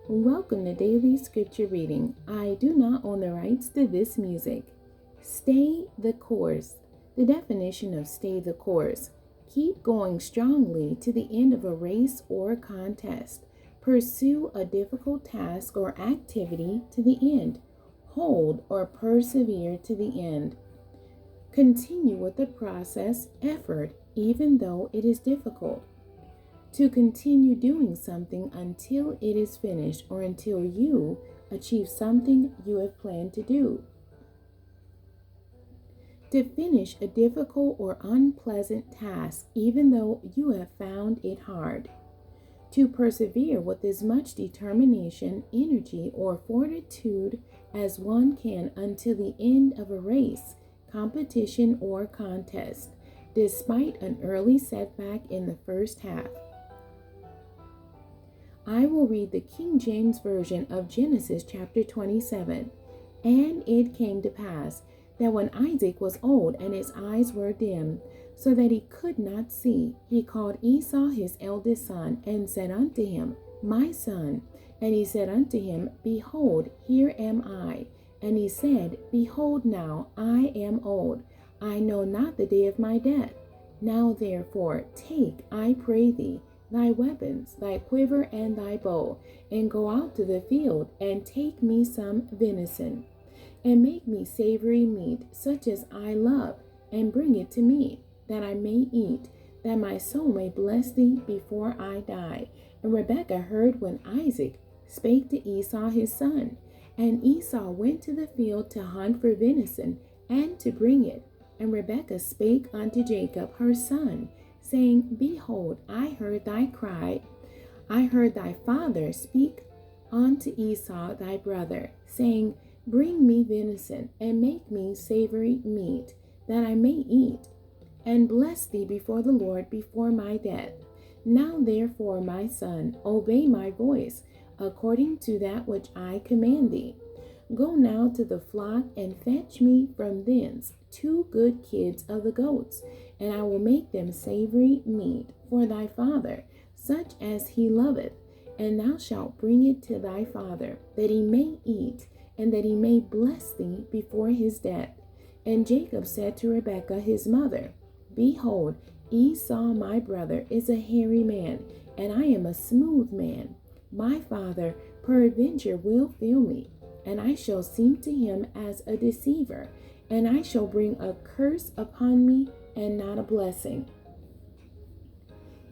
Welcome to Daily Scripture Reading. I do not own the rights to this music. Stay the course. The definition of stay the course. Keep going strongly to the end of a race or contest. Pursue a difficult task or activity to the end. Hold or persevere to the end. Continue with the process, effort, even though it is difficult. To continue doing something until it is finished or until you achieve something you have planned to do. To finish a difficult or unpleasant task even though you have found it hard. To persevere with as much determination, energy, or fortitude as one can until the end of a race, competition, or contest, despite an early setback in the first half. I will read the King James Version of Genesis chapter 27. And it came to pass that when Isaac was old and his eyes were dim, so that he could not see, he called Esau his eldest son, and said unto him, My son. And he said unto him, Behold, here am I. And he said, Behold now, I am old. I know not the day of my death. Now therefore take, I pray thee, thy weapons, thy quiver, and thy bow, and go out to the field, and take me some venison, and make me savory meat, such as I love, and bring it to me, that I may eat, that my soul may bless thee before I die. And Rebekah heard when Isaac spake to Esau his son. And Esau went to the field to hunt for venison, and to bring it. And Rebekah spake unto Jacob her son, saying, Behold, I heard thy cry. I heard thy father speak unto Esau thy brother, saying, Bring me venison, and make me savory meat, that I may eat, and bless thee before the Lord before my death. Now therefore, my son, obey my voice, according to that which I command thee. Go now to the flock, and fetch me from thence 2 good kids of the goats, and I will make them savory meat for thy father, such as he loveth. And thou shalt bring it to thy father, that he may eat, and that he may bless thee before his death. And Jacob said to Rebekah his mother, Behold, Esau my brother is a hairy man, and I am a smooth man. My father peradventure will feel me, and I shall seem to him as a deceiver, and I shall bring a curse upon me, and not a blessing.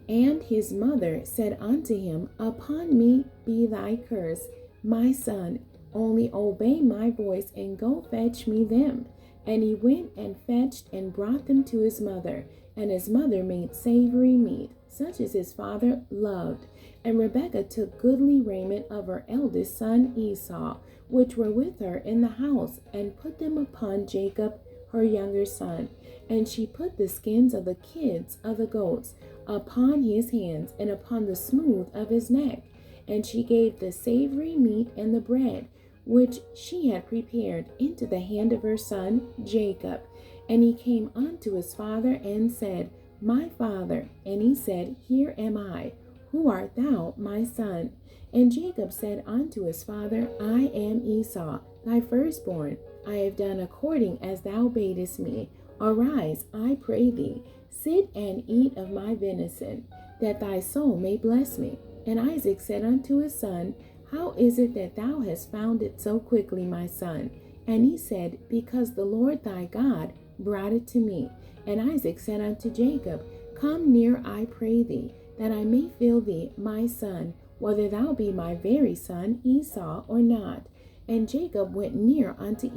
And his mother said unto him, Upon me be thy curse, my son, only obey my voice, and go fetch me them. And he went and fetched and brought them to his mother, and his mother made savory meat, such as his father loved. And Rebekah took goodly raiment of her eldest son Esau, which were with her in the house, and put them upon Jacob her younger son. And she put the skins of the kids of the goats upon his hands, and upon the smooth of his neck. And she gave the savory meat and the bread, which she had prepared, into the hand of her son Jacob. And he came unto his father, and said, My father. And he said, Here am I. Who art thou, my son? And Jacob said unto his father, I am Esau, thy firstborn. I have done according as thou badest me. Arise, I pray thee, sit and eat of my venison, that thy soul may bless me. And Isaac said unto his son, How is it that thou hast found it so quickly, my son? And he said, Because the Lord thy God brought it to me. And Isaac said unto Jacob, Come near, I pray thee, that I may feel thee, my son, whether thou be my very son Esau or not. And Jacob went near unto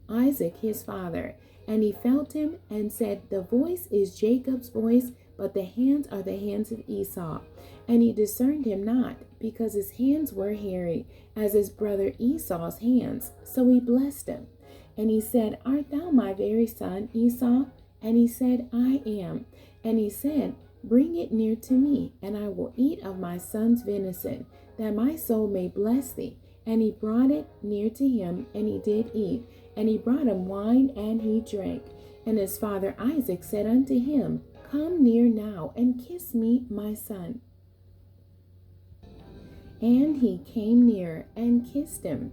Isaac his father, and he felt him, and said, The voice is Jacob's voice, but the hands are the hands of Esau. And he discerned him not, because his hands were hairy, as his brother Esau's hands. So he blessed him. And he said, Art thou my very son Esau? And he said, I am. And he said, Bring it near to me, and I will eat of my son's venison, that my soul may bless thee. And he brought it near to him, and he did eat. And he brought him wine, and he drank. And his father Isaac said unto him, Come near now, and kiss me, my son. And he came near and kissed him.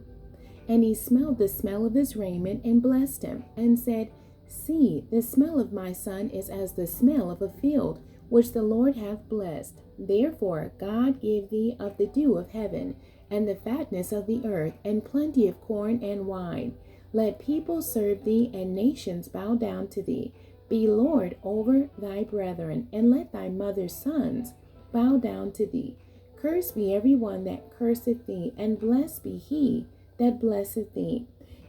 And he smelled the smell of his raiment and blessed him, and said, See, the smell of my son is as the smell of a field, which the Lord hath blessed. Therefore God give thee of the dew of heaven, and the fatness of the earth, and plenty of corn and wine. Let people serve thee, and nations bow down to thee. Be Lord over thy brethren, and let thy mother's sons bow down to thee. Cursed be every one that curseth thee, and blessed be he that blesseth thee.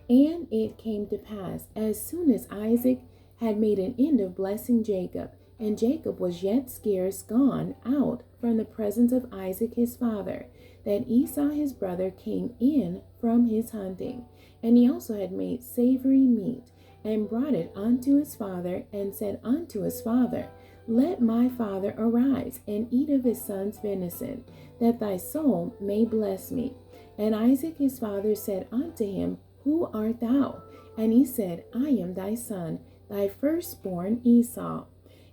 And it came to pass, as soon as Isaac had made an end of blessing Jacob, and Jacob was yet scarce gone out from the presence of Isaac his father, that Esau his brother came in from his hunting. And he also had made savory meat, and brought it unto his father, and said unto his father, Let my father arise, and eat of his son's venison, that thy soul may bless me. And Isaac his father said unto him, Who art thou? And he said, I am thy son, thy firstborn Esau.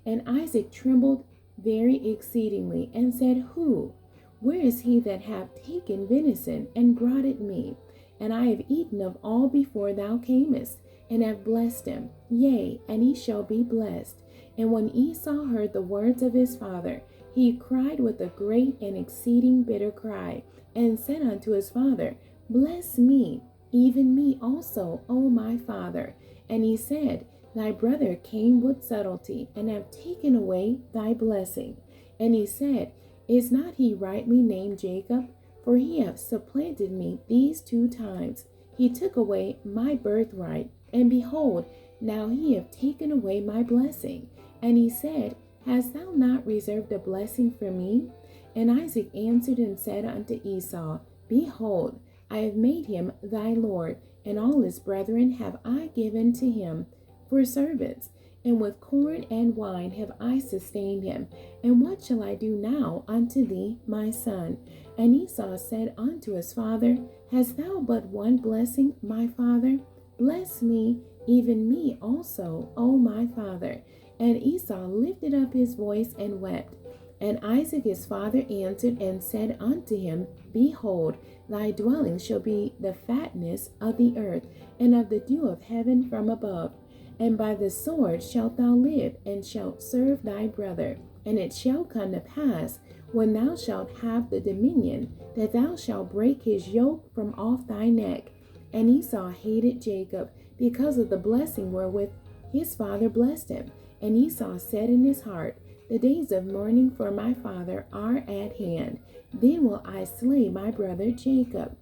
And Isaac trembled very exceedingly, and said, Who? Where is he that hath taken venison, and brought it me? And I have eaten of all before thou camest, and have blessed him. Yea, and he shall be blessed. And when Esau heard the words of his father, he cried with a great and exceeding bitter cry, and said unto his father, Bless me, even me also, O my father. And he said, Thy brother came with subtlety, and have taken away thy blessing. And he said, Is not he rightly named Jacob? For he hath supplanted me these 2 times. He took away my birthright, and behold, now he hath taken away my blessing. And he said, Hast thou not reserved a blessing for me? And Isaac answered and said unto Esau, Behold, I have made him thy lord, and all his brethren have I given to him for servants, and with corn and wine have I sustained him. And what shall I do now unto thee, my son? And Esau said unto his father, Hast thou but one blessing, my father? Bless me, even me also, O my father. And Esau lifted up his voice and wept. And Isaac his father answered and said unto him, Behold, thy dwelling shall be the fatness of the earth, and of the dew of heaven from above. And by the sword shalt thou live, and shalt serve thy brother. And it shall come to pass, when thou shalt have the dominion, that thou shalt break his yoke from off thy neck. And Esau hated Jacob, because of the blessing wherewith his father blessed him. And Esau said in his heart, The days of mourning for my father are at hand. Then will I slay my brother Jacob.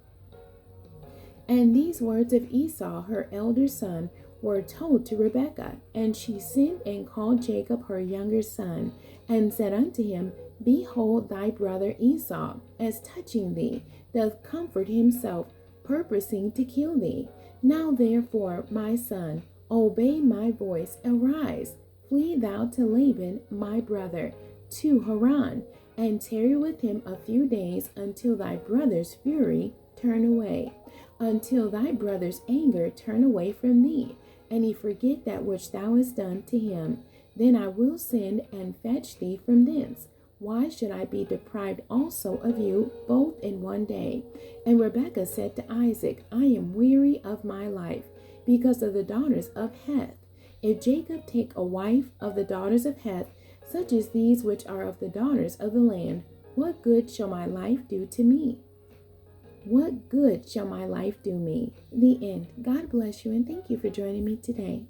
And these words of Esau, her elder son, were told to Rebekah. And she sent and called Jacob her younger son, and said unto him, Behold, thy brother Esau, as touching thee, doth comfort himself, purposing to kill thee. Now therefore, my son, obey my voice, arise, flee thou to Laban my brother, to Haran, and tarry with him a few days, until thy brother's fury turn away, until thy brother's anger turn away from thee, and he forget that which thou hast done to him. Then I will send and fetch thee from thence. Why should I be deprived also of you both in one day? And Rebekah said to Isaac, I am weary of my life, because of the daughters of Heth. If Jacob take a wife of the daughters of Heth, such as these which are of the daughters of the land, what good shall my life do to me? What good shall my life do me? The end. God bless you, and thank you for joining me today.